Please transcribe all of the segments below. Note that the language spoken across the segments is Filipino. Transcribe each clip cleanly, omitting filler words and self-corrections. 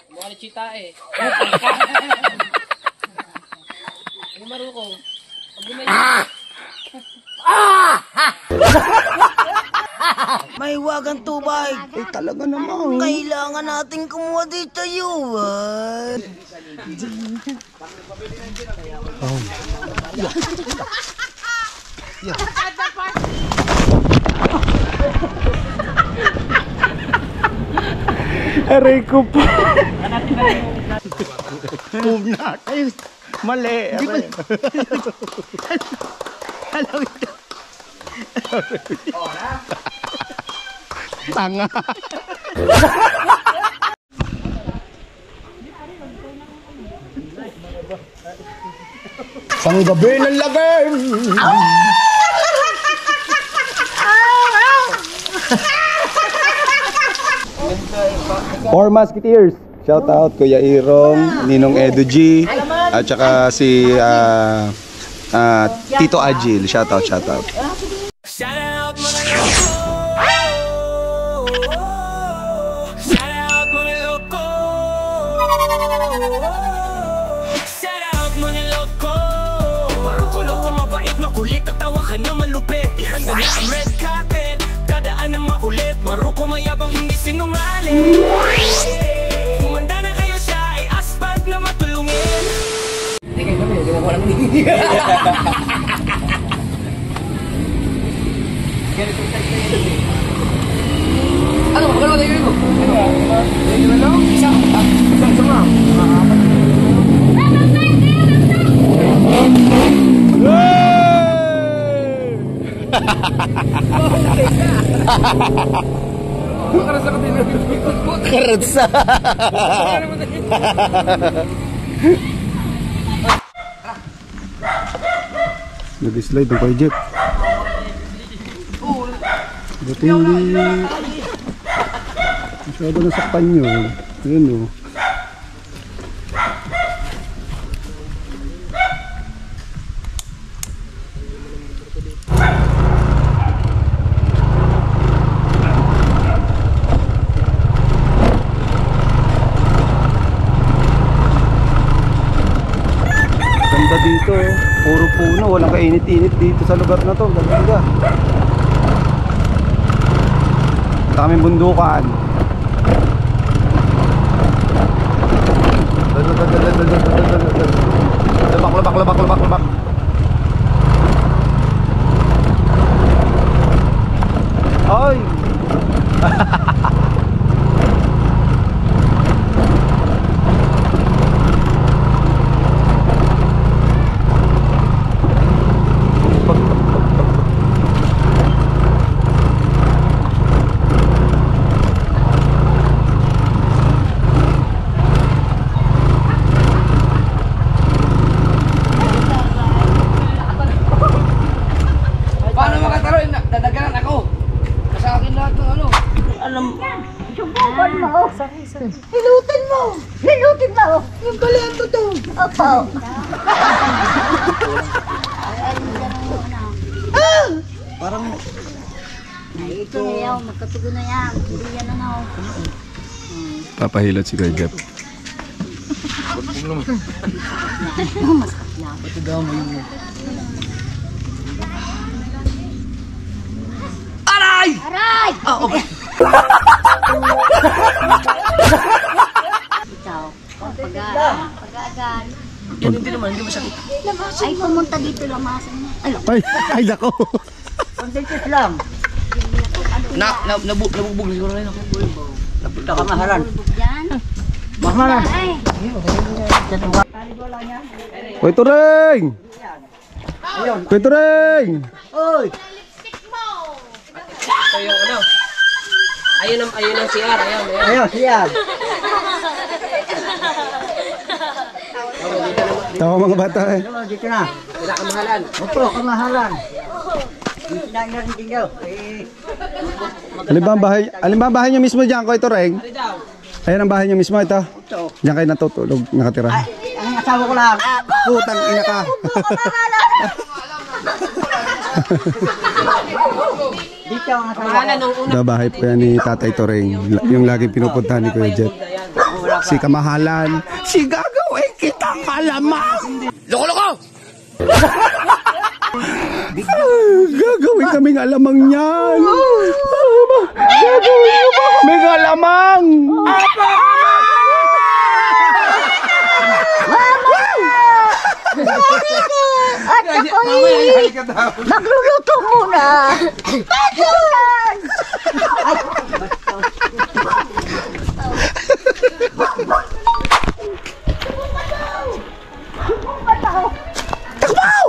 Mukha ni Chita eh. Ano maruko? May wagang tubay. Eh talaga naman. Kailangan natin kumuha dito yun. Oh. Aray ko po. Pumnat. Ay, mali. Alam ito. Tanga. Panggabi ng lagay. Four Musketeers. Shout out Kuya Irong, Ninong Edu G, at saka si Tito Agil. Shout out, shout out. Shout out mga loko. Shout out mga loko. Shout out mga loko. Maruko-loko, mabait, makulit, tatawa ka na malupit. Ihanda na ang red carpet, dadaan na makulit. Maruko, mayabang, hindi sinungaling. Kumanda na kayo siya, ay aspat na matulungin. Hindi kayo naman, hindi mo ko lang hindi. Ano, magkano tayo yun? Ano? Isang lang. Karasa ka din. Karasa. Nag-slide ang kay Jet. Buti hindi masyado nasaktan nyo. Ayan o. Ganda dito. Puro puno. Walang kainit-init dito sa lugar na to. Ganda. Kaming bundukan. Labak. Ay! Hilutin mo! Yung balento to! Opo! Parang ay, ito na yan, magkatugo na yan. Hindi yan ano. papahilot si Kuya Jeff. Masakit na. Ito daw mo yun. Aray! Aray! Ah, okay. Ikaw, pag-aagal. Yan hindi naman, hindi masakit. Ay, pumunta dito, lamasan mo. Ay, nako. Konsentis lang. Nabugbog siguro rin ako. Napunta ka mahalan. Bulbog dyan. Mahalan. Ay, Kuya Turing! Kuya Turing! Oy! Ito yung ano. Ayun ang CR. Ayun. Ayun, siyan. Tawa mga bata eh. Dito na. Wala kang mahalan. Opo, kamahalan. Dito na narinig nyo. Alin ba ang bahay niyo mismo dyan, Kuya Turing? Ano daw? Ayan ang bahay niyo mismo ito. Ito. Diyan kayo natutulog, nakatira. Ay, ang asawa ko lang. Putang ina ka. Dito ang asawa ko. Mahalan nung una. Bahay po yan ni Tatay Turing. Yung laging pinupuntahan ni Kuya Jeff. Wala Si Kamahalan. Si gagawin kitang alamang. Loko-loko! Gagawin kaming alamang niyan. Gagawin mo ba kaming alamang? At ako'y magluluto muna. Patulan! Takbaw!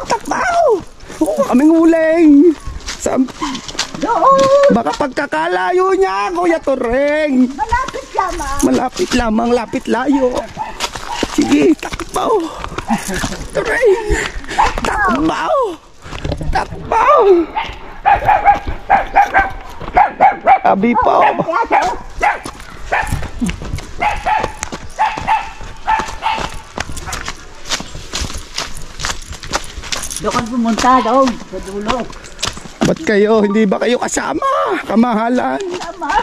Takbaw! Oo, kaming uling. Baka pagkakalayo niya, Kuya Toreng. Malapit lamang. Malapit lamang, lapit layo. Sige, takbaw. Toreng. Takbaw. Takbaw. Abi pa. Doon ka pumunta doon sa dulo. Ba't kayo? Hindi ba kayo kasama? Kamahalan. Tama.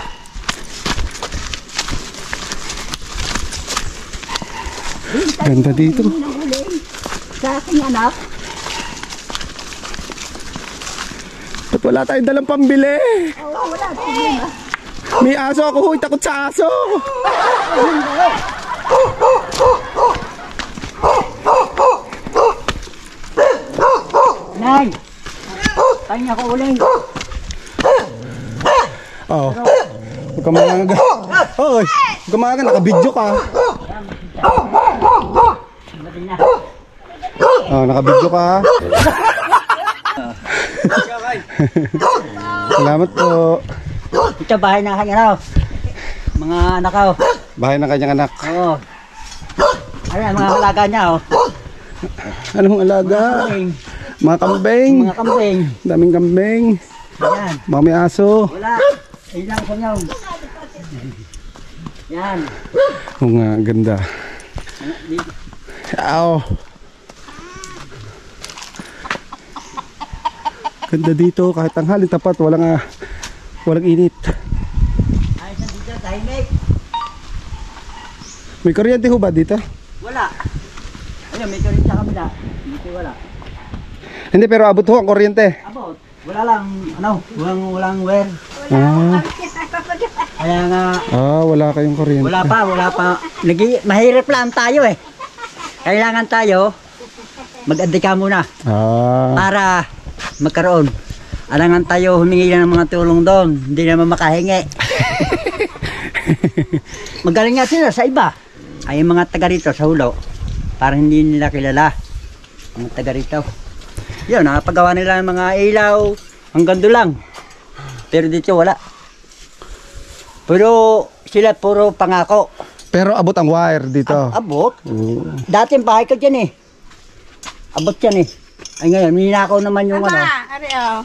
Ganda dito. Sa aking anak. Ba't wala tayong dalang pambili? Oo, wala problema. May aso ako, huy, takot sa aso. Nay! Kanya ko uling. Oo. Huwag ka mga Oy, huwag ka mga nakabidyo ka. Oh, nakabidyo ka. Salamat po. Ito bahay ng kanya raw. Mga anak ko. Bahay ng kanyang anak. Oo. Ayan, mga alaga niya oh. Anong alaga? Kambing. Mga kambing. Mga kambing. Daming kambing. Ayan. Mga may aso. Wala. Ayun lang sa inyo. Yan. Oo nga, ganda. Ow. Ganda dito, kahit tanghali tapat, walang init. Ayos na dito, tahimik. May kuryente ho ba dito? Wala. Ayun, may kurin sa kabila. Dito wala. Hindi, pero abot ho ang kuryente. Abot. Wala lang, walang wear. Ah, Kaya nga, wala kayong kuryente. wala pa. Mahirap lang tayo eh. Kailangan tayo, mag-adika muna. Para magkaroon. Alangan tayo humingi ng mga tulong doon. Hindi naman makahingi. Magaling nga sila sa iba. Ay yung mga taga rito sa Hulo. Parang hindi nila kilala. Mga taga rito. Yun, nakapagawa nila ng mga ilaw. Hanggang doon lang. Pero dito wala. Pero sila puro pangako. Pero abot ang wire dito. Abot? Dating bahay ko dyan eh. Abot yan eh. Ay ngayon, ninakaw naman yung ano.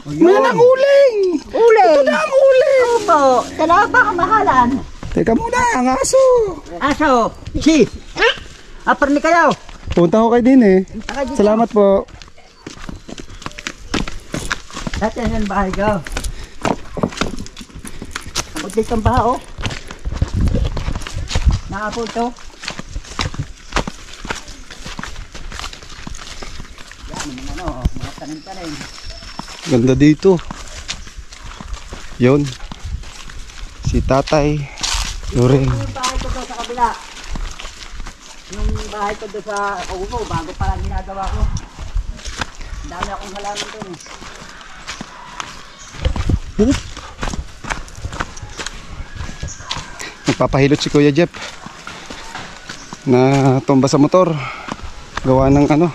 May nang uling! Uling! Ito na ang uling! Opo, talaga ba kamahalan? Teka muna, ang aso! Aso, si! Apar ni kayo! Punta ko kayo din eh. Salamat po. Dati yan bahay ko. Abot dito ang baha oh. Nakapot to. Mga tanim-tanim. Ganda dito. Yun. Si Tatay Toreng. Yung bahay ko doon sa kabila. Yung bahay ko doon sa Ugo, bago pa lang ginagawa ko. Ang dami akong halaman doon eh. Nagpapahilot si Kuya Jeff na tumba sa motor. Gawa ng ano,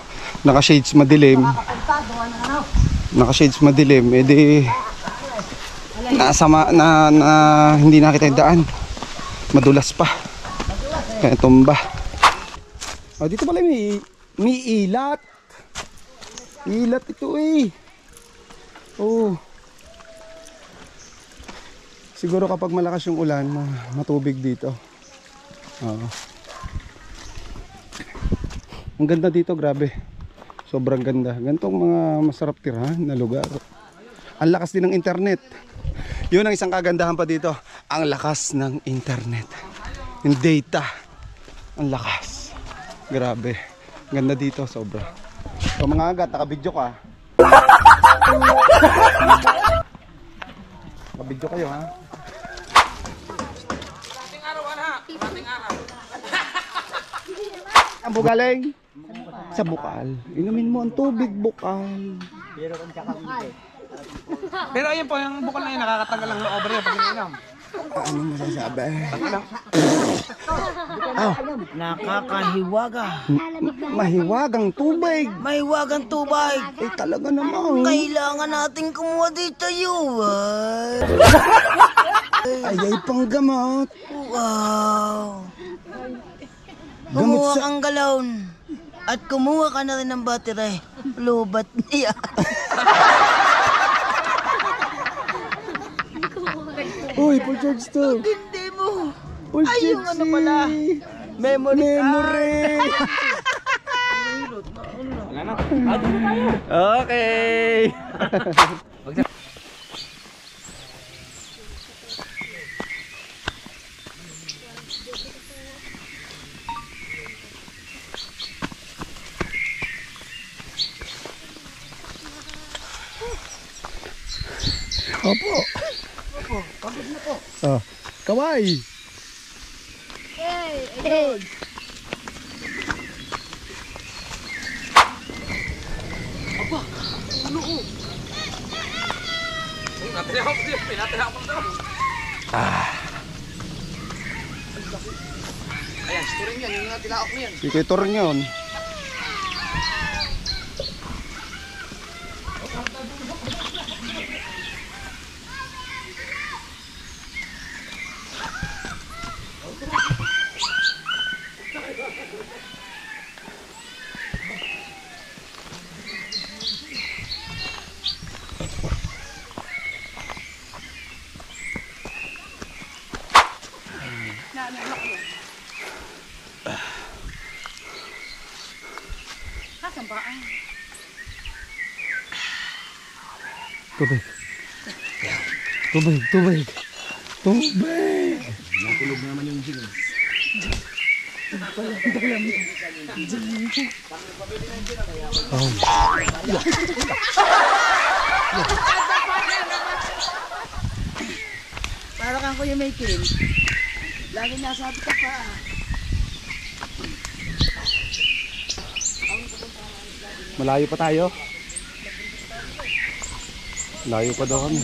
naka-shades madilim. Naka-shades madilim, edi nasama na hindi nakita yung daan. Madulas pa. Kaya tumba. Oh, dito pala may ilat. Ilat ito eh. Oh. Siguro kapag malakas yung ulan, matubig dito. Oo. Ang ganda dito, grabe. Sobrang ganda. Gantong mga masarap tirahan na lugar. Ang lakas din ng internet. Yun ang isang kagandahan pa dito. Ang lakas ng internet. Yung data. Ang lakas. Grabe. Ganda dito, sobra. So mga aga, taka-video ka. Taka-video kayo ha. Ang bugaling? Sa bukal. Inumin mo ang tubig, bukal. Pero ayun po, yung bukal na yun, nakakatagal lang ng over yun pag ininom. Ano masasabi? Nakakahiwaga. Mahiwagang tubig. Mahiwagang tubig. Eh talaga namang. Kailangan natin kumuha dito yun. Ayay pang gamot. Wow. Gamot Kumuha sa... kang galon. At kumuha ka na rin ng battery. Lubat niya. Uy, full charge to. Hindi mo. Full Ay, yung charge ano pala. Memory Memory. Okay. Opo. Pagod na po. Oh, kaway. Hey! Ayan, story yan, yung nga tilaok mo yan. Ito turn yun. Tubig. Tubig, tubig. Tubig. Natulog naman yung jing. Para kang Kuya Michael. Lagi nasabi ka pa. Malayo pa tayo. Layo pa daw kami.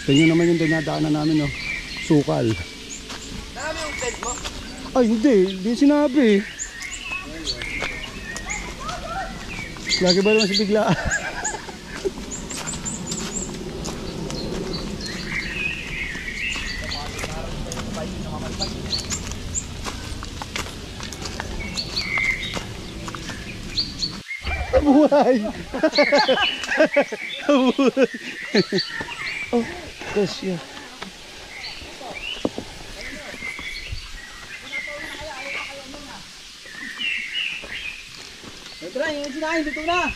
Tingnan naman yung dinadaanan namin, no? Sukal. Dami yung tent mo. Ay, hindi sinabi. Lagi ba naman si bigla? Buhay! Buhay! Oh, kasya. Ito na, yung sinain dito na.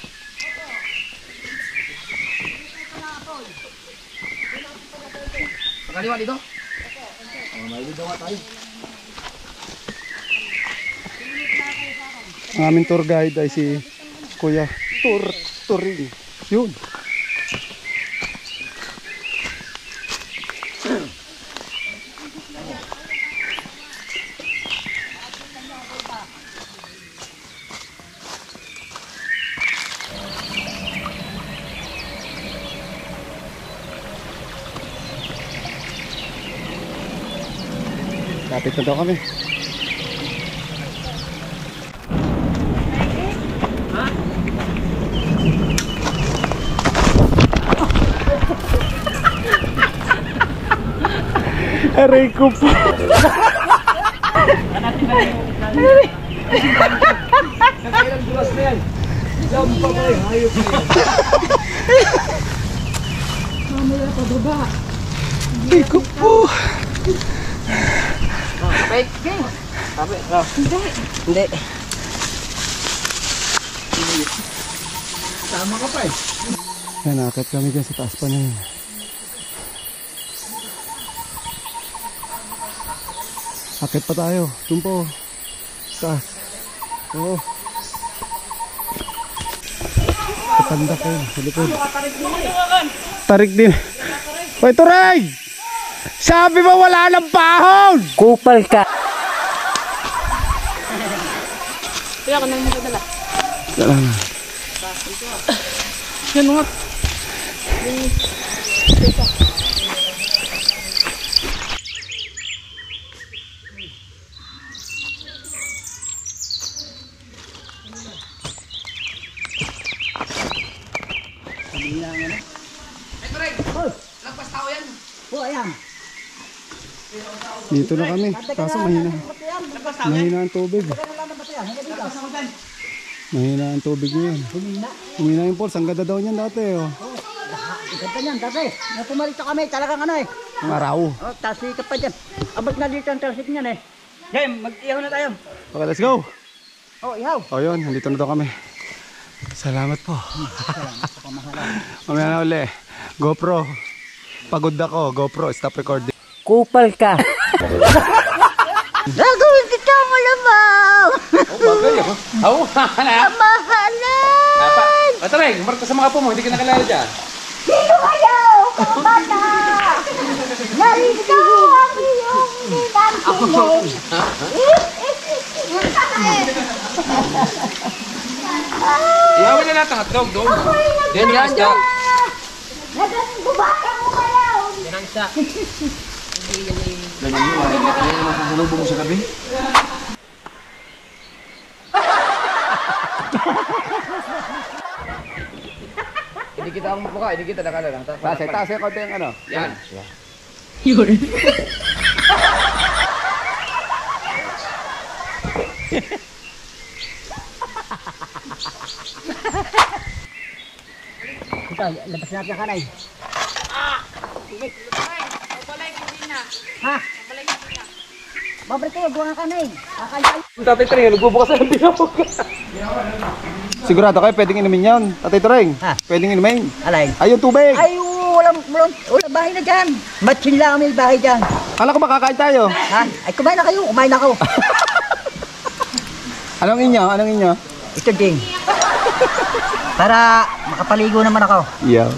Pagkaliwa dito. Ang aming tour guide ay si Kuya Turing. Yun. Kapit na daw kami. Aray ko po. Nakailang dulas na yan. Lampa ba yung hayop na yan? Mamaya pa baba. Aray ko po. Kapit. Kapit. Hindi. Tama ka pa eh. Yan, nakakit kami dyan sa taas pa na yun. Akit pa tayo. Doon po. Taas. Oo. Katanda kayo. Sa likod. Tarik din. Hoy, Turay! Sabi mo wala ng pahon! Kupal ka. Kaya ako nang magdala. Dala na. Yan mga. Dito na kami. Kaso mahina. Mahina ang tubig. Mahina ang tubig niyan. Humina yung pulse. Ang ganda daw niyan dati. Oh. Ganda niyan, dati. Napumarito kami, talagang ano eh. Ang araw. Oh, tasik ka pa dyan. Abot na dito ang tasik niyan eh. Game, mag-ihaw na tayo. Okay, let's go. Oh, ihaw. O yun, nandito na daw kami. Salamat po. Mamaya na uli. GoPro. Pagod ako. GoPro, stop recording. Kupal ka. Gagawin kita malamang. Bagay oh. Oo, na. Mahalan. Apa? Patreng, marka sa mga po mo, hindi ka nakalala dyan. Sino kayo? Mga bata. Narito ang iyong ninantingin. Iyawin na natin ang hotdog doon. Yan yan, yan. Nagagubaka mo kayo. Ganyan mo, yan naman sasalubong mo sa gabi. Hindi kita ang mukha, hindi kita nakalala. Taas yung konti yung ano. Yan. Ito, labas natin ang kanay. Ha? Babalik kayo, buwan ang kanay. Kakantay. Tatay Treng, nagbubukas na ng binabog. Sigurado kayo pwedeng inumin yan. Tatay Turing. Ha? Pwedeng inumin. Alay. Ay, yung tubig. Ay, walang bahay na dyan. Matsin lang kami bahay dyan. Kala ko makakain tayo. Ha? Ay, kumain na kayo, kumain na ako. Anong inyo? Anong inyo? Ito ding. Para makapaligo naman ako. Yeah.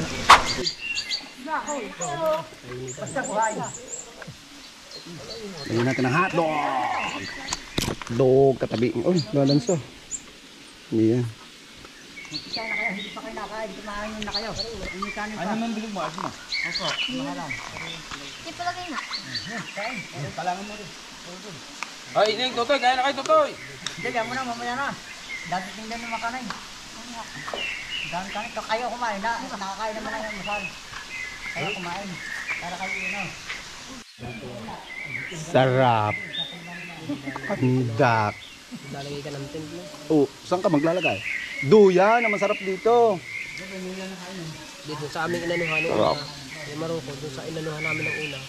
Lagyan natin ang hotdog. Hotdog katabi. Uy, lalansa. Hindi yan. Kaya na kayo, hindi pa kayo nakain, kumain na kayo. Umikanin pa. Ano naman bilog mo? Asa mo? Opo, mahalang. Di palagay na. Ay, Ining, Totoy, kaya na kayo, Totoy. Hindi, kaya mo na, mamaya na. Dati tingnan ng makanay. Dahil kanay, kayo kumain na. Nakakain naman kayo ng masal. Kayo kumain. Para kayo yun. Sarap. Pandak. Lalagay ka ng templo. Oh, saan ka maglalagay? Duyan, na masarap dito. Dito sa aming inanuhan ng Sarap. una. Yung Maroko, doon sa inanuhan namin ng una.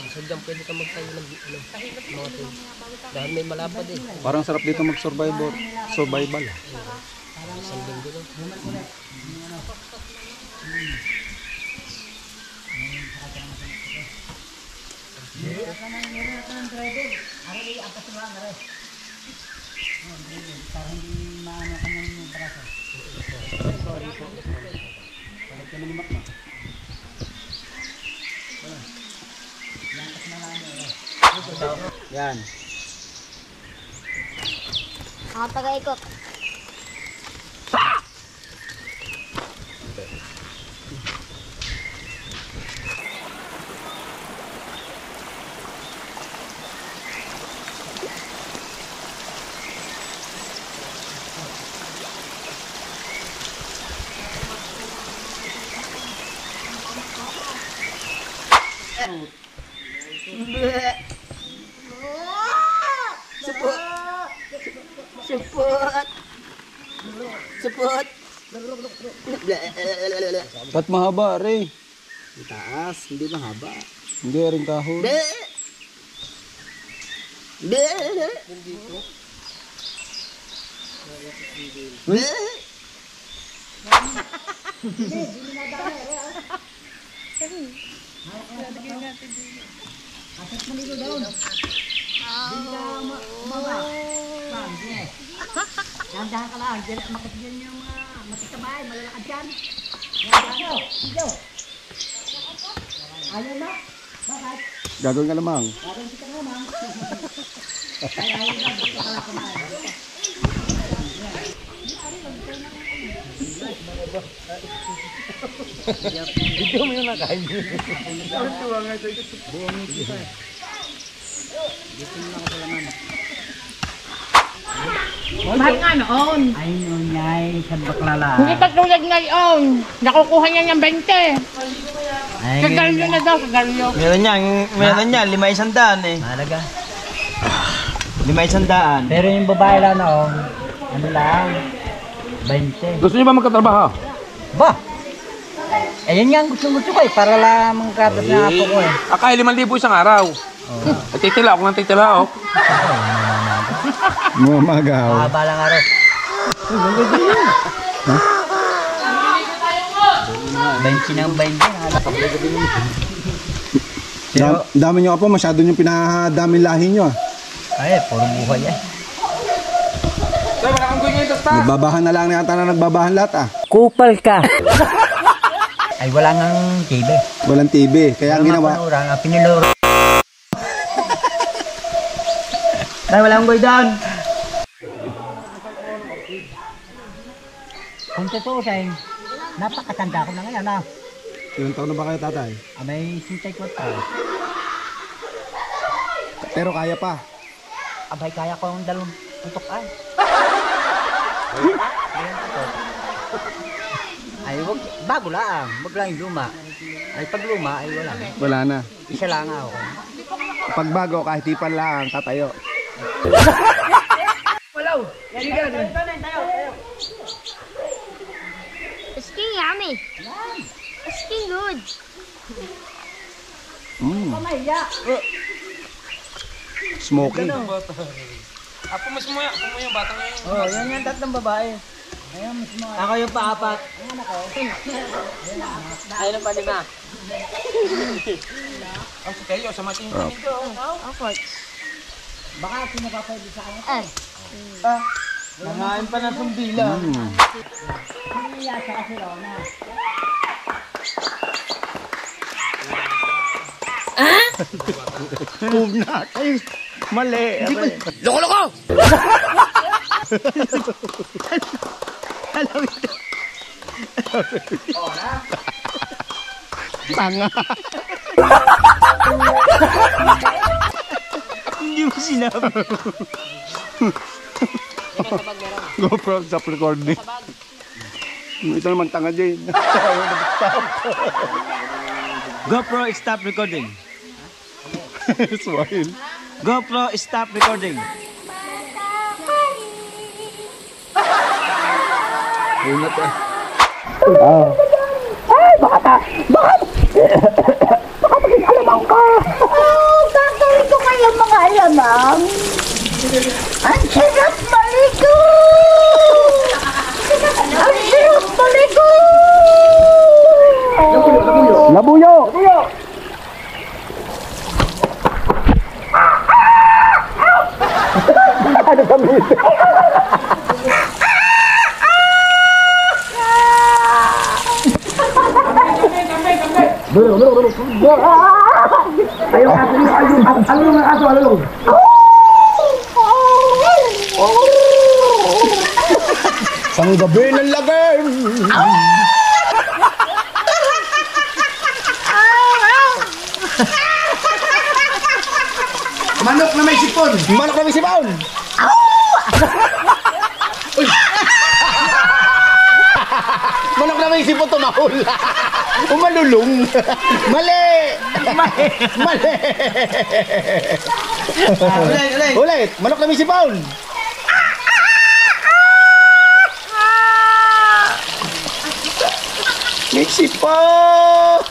Sa dyan pwede ka magtayo ng mga tent. Dahil may malapad eh. Parang sarap dito mag-survival. Survival. Isang linggo no? Yan. Ako taga-ikot. Support. Ba't mahaba, Ray? Taas, hindi mahaba. Hindi rin kahon. Be. Be. Be. Dahan-dahan ka lang. Diyan makapagyan yung mga matikabay, malalakad dyan. Dahan-dahan. Sige. Ayaw na? Bakit? Gagawin ka lamang. Gagawin kita naman. Ayaw na. Dito ka lang kumain. Video mo yung nakain. Mahal nga noon. Ay, nunyay. Sa baklala. Hindi katulad ngayon. Nakukuha niya ng 20. Ay, Kagalyo na daw, kagalyo. Meron niya, 500 eh. Malaga. 500. Pero yung babae lang no, ano lang, 20. Gusto niyo ba magkatrabaho? Ba? Ayun nga ang gusto ko eh, para lang mangkatas na ako ko eh. Akay 5,000 isang araw. At titila ako ng titila ako. Mamagaw. Mahaba lang araw. 20 ng 20. Pero, Dami niyo po, masyado niyo pinadami lahi niyo. ay, puro buhay eh. Nagbabahan na lang yata na nagbabahan lahat ah. Kupal ka. Ay, wala ngang TV. Walang TV, kaya ang ginawa. Ang piniluro. Tay, wala akong goy down. Kung tutusin, napakatanda ko na ngayon ah. Ilang taon na ba kayo tatay? May 54 pa. Pero kaya pa. Abay, kaya ko ang dalawang putok ay. Ay, wag, bago lang. Wag lang yung luma. Ay, pag luma, ay wala. Wala na. Isa lang ako. Pag bago, kahit tipan lang, tatayo. Skin yummy. Skin good. Smoky. Ako mas mo yung bata ngayon. Oh, yan yung tatlong babae. Ako yung paapat. Ayun ang palima. Ang si Kayo, sa mating dito. Baka sino pa pwede sa akin? Nangain pa ng sumbila. Iya sa Barcelona. Kumnak. Ay, mali. Loko-loko! Tanga. Hindi mo sinabi. GoPro, stop recording. Ito naman tanga dyan. GoPro, stop recording. Swahil. GoPro, stop recording. Unat eh. Gagawin ko kayong mga alamang. Ang sarap maligo! Ang sarap maligo! Labuyo! Sang gabi ng lagay! Manok na may sipon! Manok na may sipon! Uy! Manok na may sipon tumahol! Umalulong! Mali! Mali! Ulit. Ulit! Manok na may sipon! May sipon!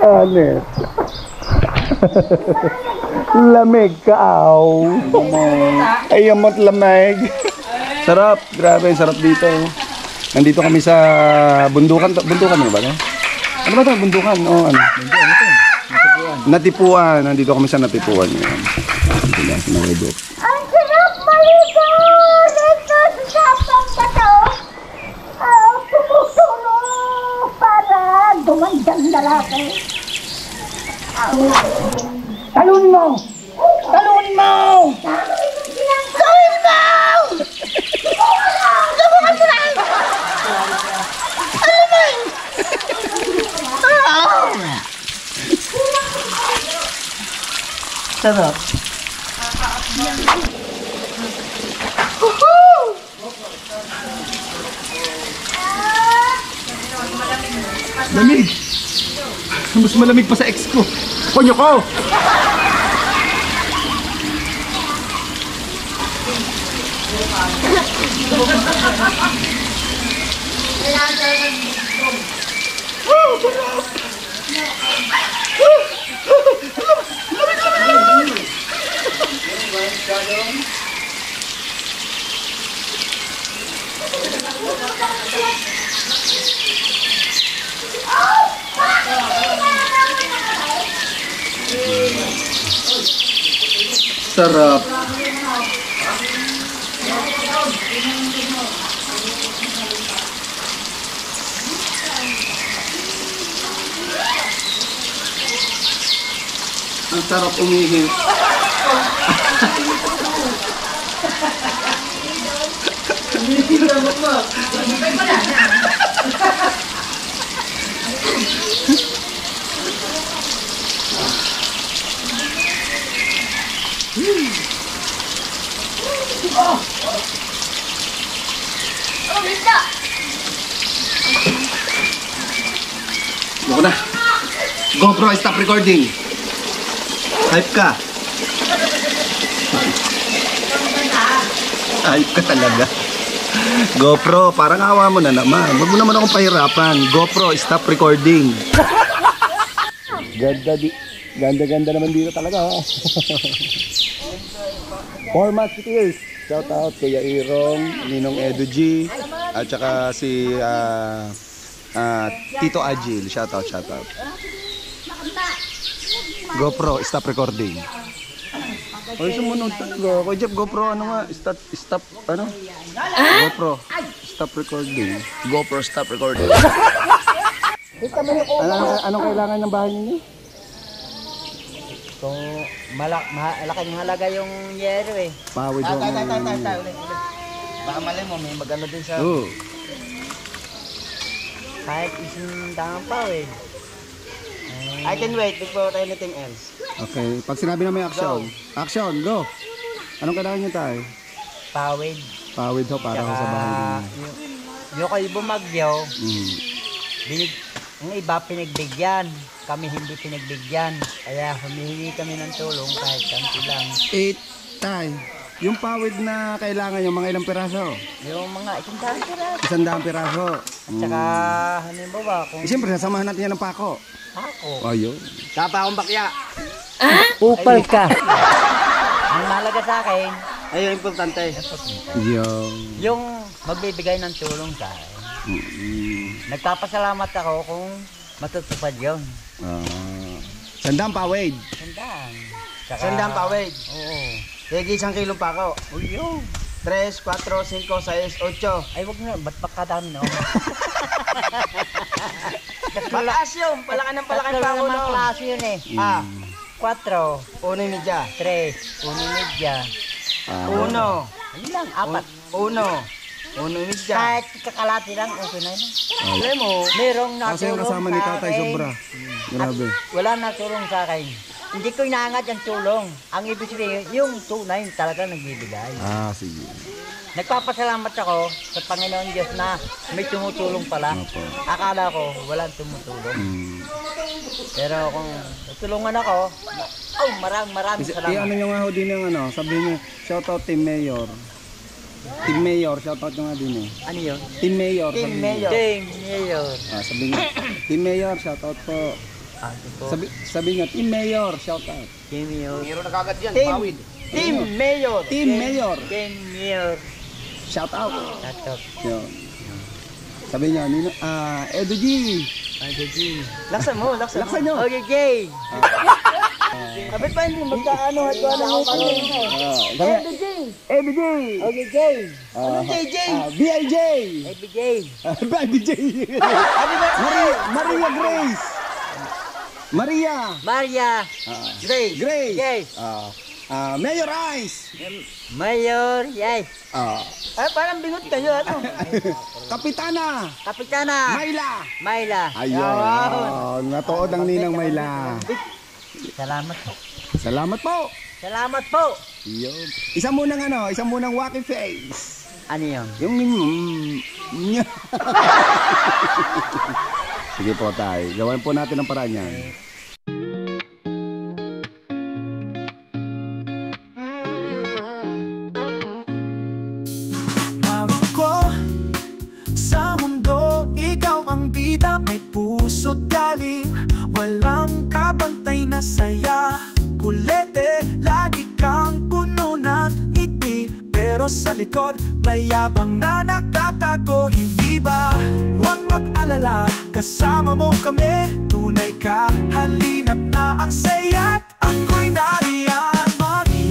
Anet. Lamig ka aw. Ay, amot lamig. Sarap. Grabe, sarap dito. Nandito kami sa bundukan. Bundukan mo ba? No? Ano ba ito? Bundukan? O ano? Natipuan. Nandito kami sa Natipuan. Yan. Sinawidok. Ang sarap maligo! Dito sa sapang bato. Tumutulong para dumandang lalaki. Talon mo! Talon mo! Gawin mo! Gawin mo lang! Ano mo? Sarap. Lamig! Mas malamig pa sa ex ko. Konyo ko! Sarap. Ang sarap umihi. Ako na. GoPro, stop recording. Hype ka. Hype ka talaga. GoPro, parang awa mo na naman. Huwag mo naman akong pahirapan. GoPro, stop recording. Ganda naman dito talaga. Format Citiers. Shout out Kuya Irong, Ninong Edu G, at saka si Tito Agil. Shout out. GoPro, stop recording. Ay, sumunod talaga. Kuya Jeff, GoPro, ano nga? Stop, ano? GoPro, stop recording. GoPro, stop recording. Anong kailangan ng bahay ninyo? Kung malaking halaga yung yero eh. Pawid yung... Baka mali mo, may magano din sa... Oo. Kahit isang tangang pa eh. I can wait before anything else. Okay, pag sinabi na may action. Action, go! Anong kailangan nyo tayo? Pawid. Pawid ho, para ho sa bahay ninyo. Yung kayo bumagyo, Mm. yung iba pinagbigyan. Kami hindi pinagbigyan. Kaya humihingi kami ng tulong kahit kanti lang. 8 tay. Yung pawid na kailangan yung mga ilang piraso? Yung mga isang piraso. 100 piraso. At saka, halimbawa, kung Siyempre, sasamahan natin yan ng pako. ako, Ayun. Tapa akong bakya. upal ka. Ang mahalaga sa akin, Ayun, importante. yung magbibigay ng tulong sa akin. Nagpapasalamat ako kung matutupad yun. Sandang pawid. Sandaan. Sandang pawid. Oo. Sige, 1 kilong pako. Uyo. 3, 4, 5, 6, 8. Ay, wag na. Ba't makadami no? Malakas yun. Palakan ng palakan Tatlo pako naman no. klase yun eh. 4, 1 media. 3, 1 media. 1. Ayun lang, 4. 1 media. Kahit kakalati lang, okay na yun. Alam mo, Merong Kasi yung natulong kasama ni sa tatay akin. sobra. Grabe. Wala natulong sa akin. Hindi ko inaangat ang tulong. Ang ibig sabihin, yung tunay talaga nagbibigay. Sige. Nagpapasalamat ako sa Panginoon Diyos na may tumutulong pala. Akala ko walang tumutulong. Pero kung tutulungan ako, maraming salamat. Ano nyo nga ho din yung ano, sabihin nyo, shoutout Team Mayor. Team Mayor, shoutout nyo nga din eh. Ano yun? Team Mayor. Team sabihin nyo. Mayor. Ding, Mayor. Sabihin nyo, Team Mayor, shoutout po. Sabihin nyo, Team Mayor, shoutout. Team Mayor. meron na kagad yan. Team. Pawid. Team Mayor. Team Mayor, Team Mayor. shoutout. Tatok. Yun. Sabihin nyo, Edu G, Laksan mo, laksan Laksan nyo. Okay, Jay. Kapit pa hindi magkaano at ano mo pa. ABJ. Okay, Jay. Anong JJ? BIJ. ABJ. BIJ. Maria Grace. Maria. Grace. Grace. Yes. Mayor Ice. Mayor, yes. Parang bingot kayo, ano? Kapitana. Kapitana. Mayla. Ayun. Natuod ang ninang Mayla. Salamat po. Salamat po. Salamat po. Yun. Isang munang wacky face. Ano yun? Yung Sige po tayo. Gawin po natin ang paraan yan. Ako sa mundo, ikaw ang bida, may puso't galing, walang kabantay na saya. Kulete, lagi kang puno ng ngiti, pero sa likod, mayabang na nagtatago. Hindi ba? Huwag mag-alala, kasama mo kami, tunay ka, halinap na ang saya't ako'y nariyan.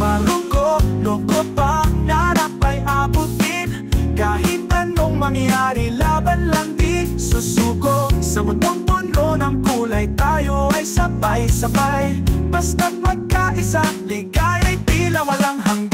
Marungko, loko pa, nanap ay abutin, kahit anong mangyari, laban lang di susuko. Sa mundong puno ng kulay, tayo ay sabay-sabay, basta't magkaisa, ligay ay tila walang hanggan.